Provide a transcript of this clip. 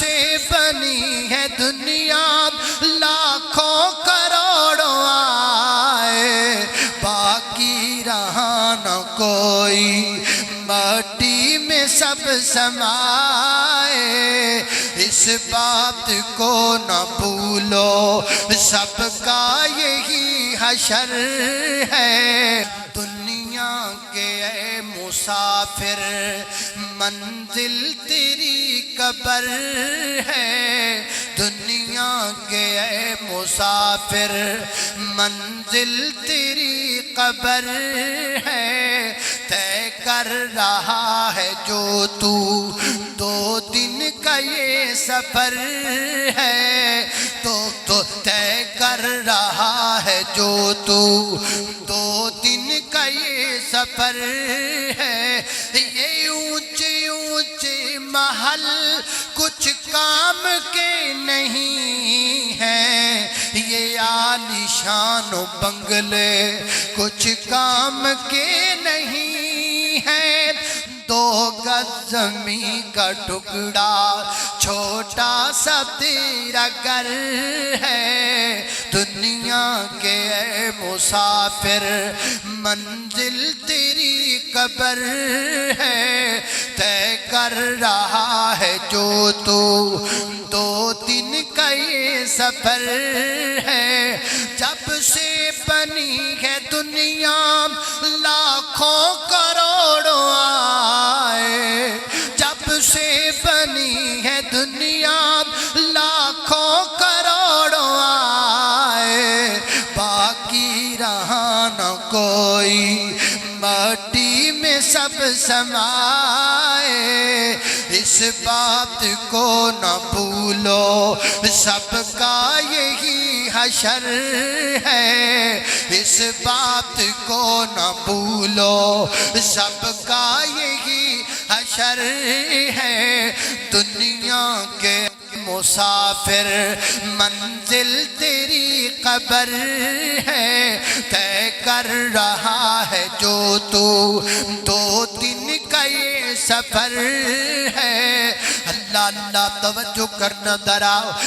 سے بنی ہے دنیا لاکھوں کروڑوں آئے، باقی رہا نہ کوئی، مٹی میں سب سمائے۔ اس بات کو نہ بھولو، سب کا یہی حشر ہے۔ دنیا کے اے مسافر، منزل تیری قبر ہے۔ دنیا کے اے مسافر، منزل تیری قبر ہے۔ طے کر رہا ہے جو تو 2 دن کا یہ سفر ہے، تو طے کر رہا ہے جو تو 2 دن کا یہ سفر ہے۔ یہ اونچے اونچے محل کچھ کام کے نہیں ہیں، یہ عالیشان بنگلے کچھ کام کے نہیں ہیں۔ 2 گز زمین کا ٹکڑا چھوٹا سا تیرا گھر ہے۔ دنیا کے اے مسافر، منزل تیری قبر ہے۔ طے کر رہا ہے جو تو 2 دن کا یہ سفر ہے۔ جب سے بنی ہے دنیا لاکھوں کروڑوں آئے، جب سے بنی ہے دنیا لاکھوں کروڑوں آئے، باقی رہا نہ کوئی، مٹی میں سب سمائے۔ اس بات کو نہ بھولو، سب کا یہی حشر ہے۔ اس بات کو نہ بھولو، سب کا یہی حشر ہے۔ دنیا کے مسافر، منزل تیری قبر ہے۔ طے کر رہا ہے جو تو 2 دن کا یہ سفر ہے۔ اللہ اللہ توجہ کرنا ذرا،